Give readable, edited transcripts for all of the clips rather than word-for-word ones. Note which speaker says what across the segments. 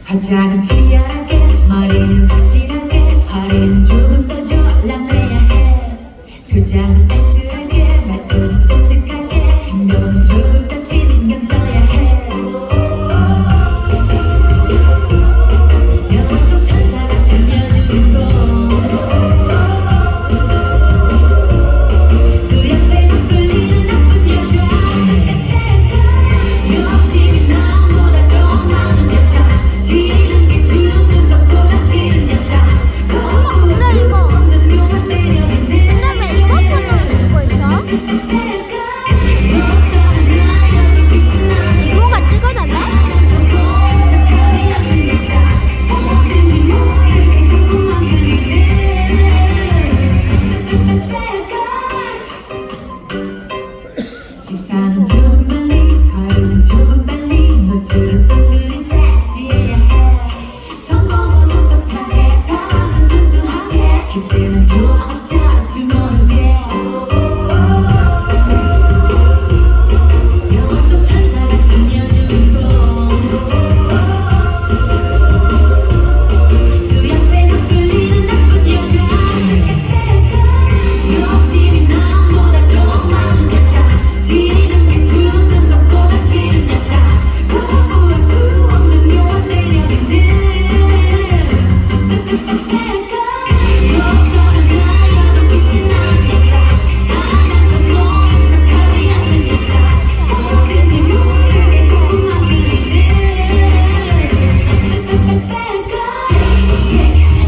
Speaker 1: 화장은 치열하게 머리는 확실하게 허리는 조금 더 졸라매야 해 표정은 애들하게 말투는 쫀득하게 행동은 조금 더 신경 써야 해 영화 속 천사 같은 여주인공 그 옆에서 끌리는 나쁜 여자 욕심이 나보다 좀 많은 여자 지는 게 지우는 것보다 싫은 여자
Speaker 2: 근데 이거
Speaker 1: 없는 묘한 매력인데
Speaker 2: 근데 왜 이것만 찍고 있어? 이모가 찍어달래?
Speaker 1: 척하지 않는 여자 어딘지 모르게 자꾸만 끌리네 시선은 조금 빨리 걸음은 조금 빨리 노출은 은근히 섹시해야 해 성공은 똑똑하게 사랑은 순수하게 기세는 좋아 어쩔 줄 모르게 영화 속 천사 같은 여주인공 그 옆에서 끌리는 나쁜 여자 욕심이 나보다 좀 많은 여자 지는 게 주는 것보다 싫은 여자 거부할 수 없는 묘한 매력인데 속설은 하여도 빛이 나는 여자 알아서 모른 척하지 않는 여자 어딘지 모르게 자꾸만 끌리네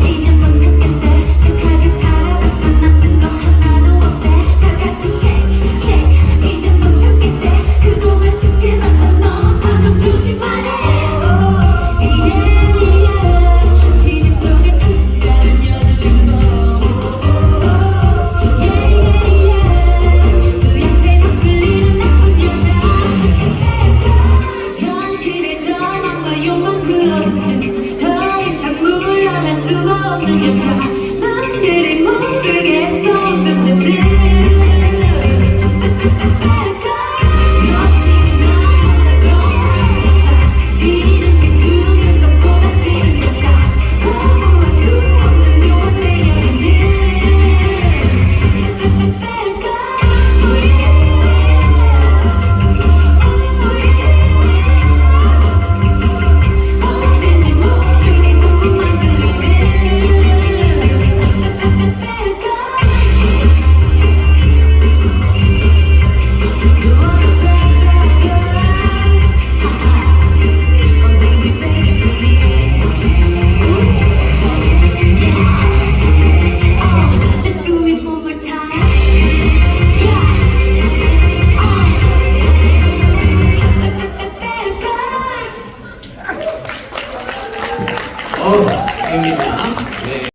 Speaker 1: 이제 못 참겠대 착하게 살아봤자 남는 거 하나도 없대 다같이 shake shake 이제 못 참겠대 그동안 쉽게 만던 너 더 좀 조심하래 TV 속에 찬스라는 여주인공 그 옆에서 끌리는 나쁜 여자 현실의 절망과 욕망 그어진 더 이상 물러날 수가 없는 여자 남들이 모르겠어 웃음 짓는 욕심이 나보다 좀 많은 여자 지는 게 주는 것보다 싫은 여자 거부할 수 없는 묘한 매력인데 어딘지 모르게 자꾸만 끌리네 Let's do it one more time.
Speaker 3: 입니다.